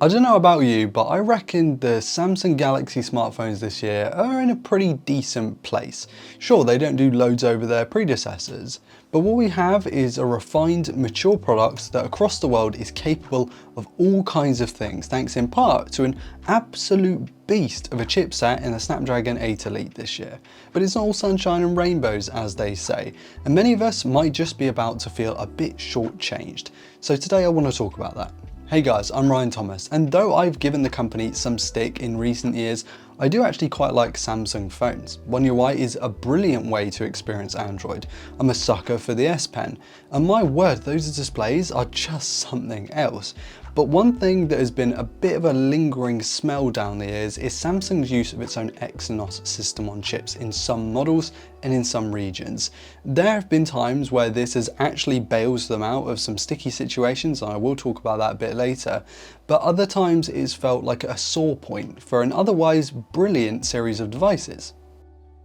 I don't know about you, but I reckon the Samsung Galaxy smartphones this year are in a pretty decent place. Sure, they don't do loads over their predecessors, but what we have is a refined, mature product that across the world is capable of all kinds of things, thanks in part to an absolute beast of a chipset in the Snapdragon 8 Elite this year. But it's not all sunshine and rainbows, as they say, and many of us might just be about to feel a bit shortchanged. So today I want to talk about that. Hey guys, I'm Ryan Thomas, and though I've given the company some stick in recent years, I do actually quite like Samsung phones. One UI is a brilliant way to experience Android. I'm a sucker for the S Pen, and my word, those displays are just something else. But one thing that has been a bit of a lingering smell down the years is Samsung's use of its own Exynos system on chips in some models and in some regions. There have been times where this has actually bailed them out of some sticky situations, and I will talk about that a bit later, but other times it's felt like a sore point for an otherwise brilliant series of devices.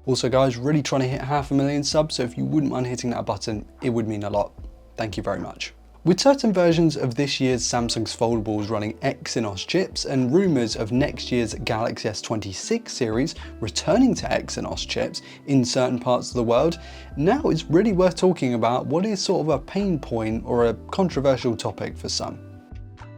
Also guys, really trying to hit 500,000 subs, so if you wouldn't mind hitting that button, it would mean a lot. Thank you very much. With certain versions of this year's Samsung's foldables running Exynos chips and rumours of next year's Galaxy S26 series returning to Exynos chips in certain parts of the world, now it's really worth talking about what is sort of a pain point or a controversial topic for some.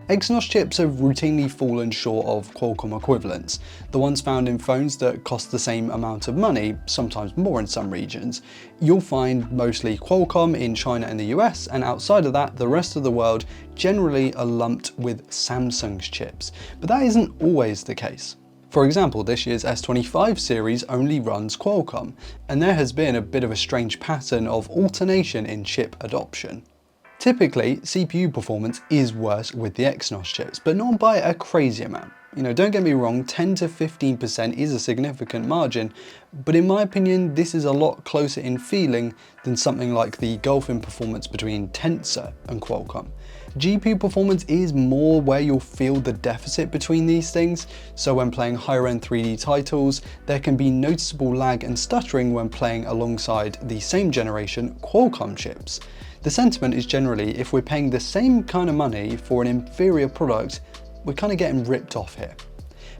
Exynos chips have routinely fallen short of Qualcomm equivalents, the ones found in phones that cost the same amount of money, sometimes more in some regions. You'll find mostly Qualcomm in China and the US, and outside of that, the rest of the world generally are lumped with Samsung's chips, but that isn't always the case. For example, this year's S25 series only runs Qualcomm, and there has been a bit of a strange pattern of alternation in chip adoption. Typically, CPU performance is worse with the Exynos chips, but not by a crazy amount. Don't get me wrong, 10 to 15% is a significant margin, but in my opinion, this is a lot closer in feeling than something like the gulf in performance between Tensor and Qualcomm. GPU performance is more where you'll feel the deficit between these things, so when playing higher end 3D titles, there can be noticeable lag and stuttering when playing alongside the same generation Qualcomm chips. The sentiment is generally, if we're paying the same kind of money for an inferior product, we're kind of getting ripped off here.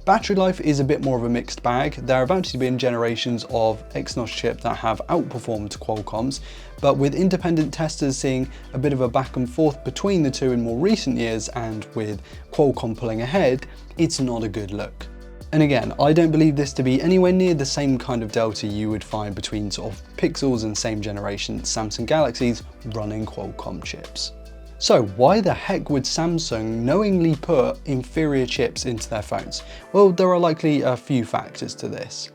Battery life is a bit more of a mixed bag. There have actually been generations of Exynos chip that have outperformed Qualcomm's, but with independent testers seeing a bit of a back and forth between the two in more recent years, and with Qualcomm pulling ahead, it's not a good look. And again, I don't believe this to be anywhere near the same kind of delta you would find between sort of Pixels and same generation Samsung Galaxies running Qualcomm chips. So why the heck would Samsung knowingly put inferior chips into their phones? Well, there are likely a few factors to this.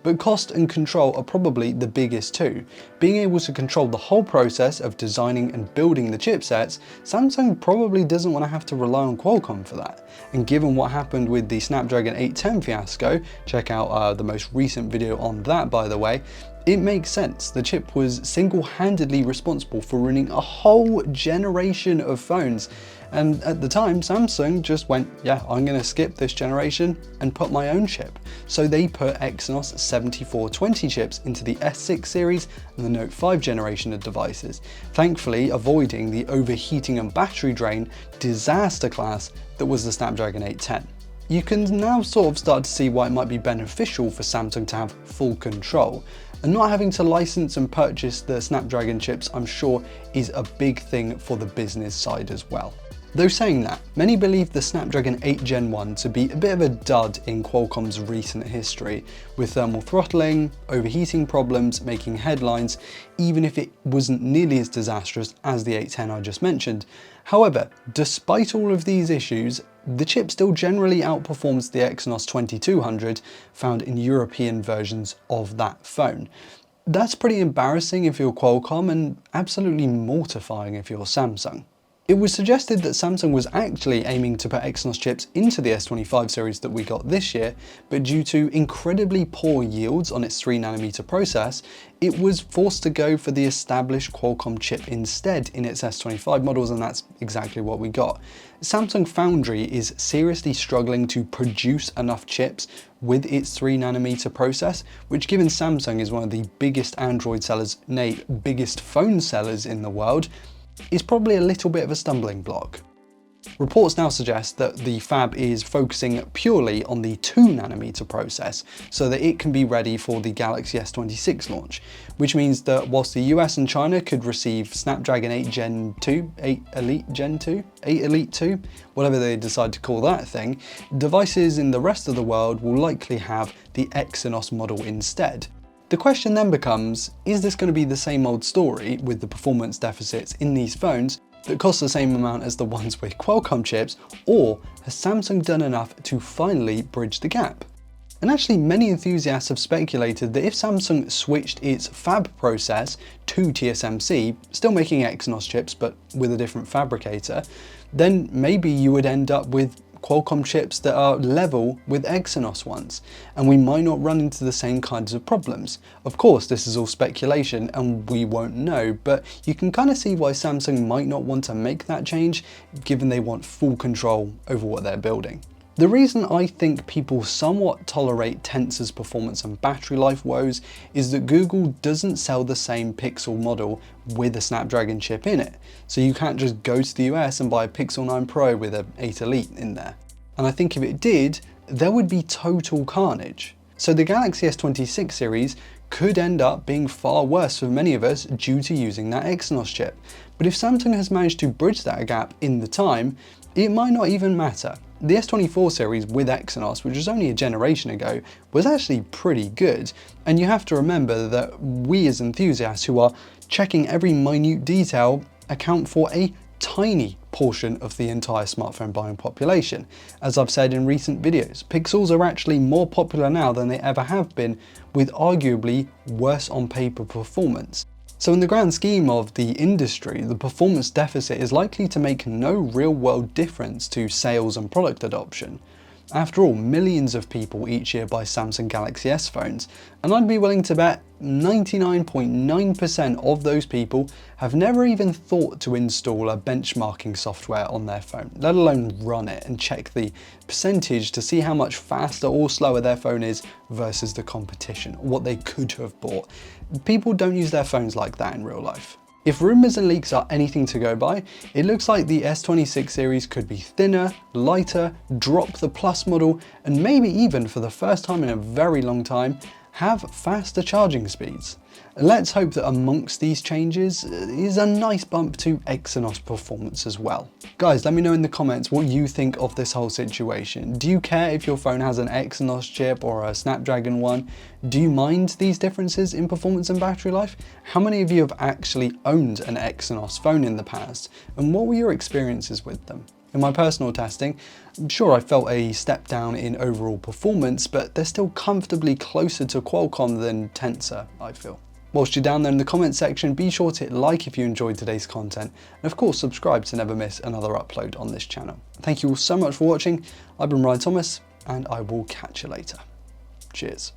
But cost and control are probably the biggest two. Being able to control the whole process of designing and building the chipsets, Samsung probably doesn't want to have to rely on Qualcomm for that. And given what happened with the Snapdragon 810 fiasco, check out the most recent video on that by the way, it makes sense. The chip was single-handedly responsible for ruining a whole generation of phones. And at the time, Samsung just went, yeah, I'm gonna skip this generation and put my own chip. So they put Exynos 7420 chips into the S6 series and the Note 5 generation of devices, thankfully avoiding the overheating and battery drain disaster class that was the Snapdragon 810. You can now sort of start to see why it might be beneficial for Samsung to have full control. And not having to license and purchase the Snapdragon chips, I'm sure, is a big thing for the business side as well. Though saying that, many believe the Snapdragon 8 Gen 1 to be a bit of a dud in Qualcomm's recent history, with thermal throttling, overheating problems making headlines, even if it wasn't nearly as disastrous as the 810 I just mentioned. However, despite all of these issues, the chip still generally outperforms the Exynos 2200 found in European versions of that phone. That's pretty embarrassing if you're Qualcomm and absolutely mortifying if you're Samsung. It was suggested that Samsung was actually aiming to put Exynos chips into the S25 series that we got this year, but due to incredibly poor yields on its 3nm process, it was forced to go for the established Qualcomm chip instead in its S25 models, and that's exactly what we got. Samsung Foundry is seriously struggling to produce enough chips with its 3nm process, which given Samsung is one of the biggest Android sellers, nay, biggest phone sellers in the world, is probably a little bit of a stumbling block. Reports now suggest that the fab is focusing purely on the 2nm process so that it can be ready for the Galaxy S26 launch, which means that whilst the US and China could receive Snapdragon 8 Gen 2, 8 Elite Gen 2, 8 Elite 2, whatever they decide to call that thing, devices in the rest of the world will likely have the Exynos model instead. The question then becomes, is this going to be the same old story with the performance deficits in these phones that cost the same amount as the ones with Qualcomm chips, or has Samsung done enough to finally bridge the gap? And actually, many enthusiasts have speculated that if Samsung switched its fab process to TSMC, still making Exynos chips but with a different fabricator, then maybe you would end up with Qualcomm chips that are level with Exynos ones, and we might not run into the same kinds of problems. Of course, this is all speculation and we won't know, but you can kind of see why Samsung might not want to make that change, given they want full control over what they're building. The reason I think people somewhat tolerate Tensor's performance and battery life woes is that Google doesn't sell the same Pixel model with a Snapdragon chip in it, so you can't just go to the US and buy a Pixel 9 Pro with an 8 Elite in there. And I think if it did, there would be total carnage. So the Galaxy S26 series could end up being far worse for many of us due to using that Exynos chip. But if Samsung has managed to bridge that gap in the time, it might not even matter. The S24 series with Exynos, which was only a generation ago, was actually pretty good. And you have to remember that we as enthusiasts who are checking every minute detail account for a tiny portion of the entire smartphone buying population. As I've said in recent videos, Pixels are actually more popular now than they ever have been, with arguably worse on paper performance. So in the grand scheme of the industry, the performance deficit is likely to make no real world difference to sales and product adoption. After all, millions of people each year buy Samsung Galaxy S phones, and I'd be willing to bet 99.9% of those people have never even thought to install a benchmarking software on their phone, let alone run it and check the percentage to see how much faster or slower their phone is versus the competition, what they could have bought. People don't use their phones like that in real life. If rumours and leaks are anything to go by, it looks like the S26 series could be thinner, lighter, drop the Plus model, and maybe even for the first time in a very long time, have faster charging speeds. Let's hope that amongst these changes is a nice bump to Exynos performance as well. Guys, let me know in the comments what you think of this whole situation. Do you care if your phone has an Exynos chip or a Snapdragon one? Do you mind these differences in performance and battery life? How many of you have actually owned an Exynos phone in the past? And what were your experiences with them? In my personal testing, sure, I felt a step down in overall performance, but they're still comfortably closer to Qualcomm than Tensor, I feel. Whilst you're down there in the comment section, be sure to hit like if you enjoyed today's content, and of course subscribe to never miss another upload on this channel. Thank you all so much for watching. I've been Ryan Thomas, and I will catch you later. Cheers.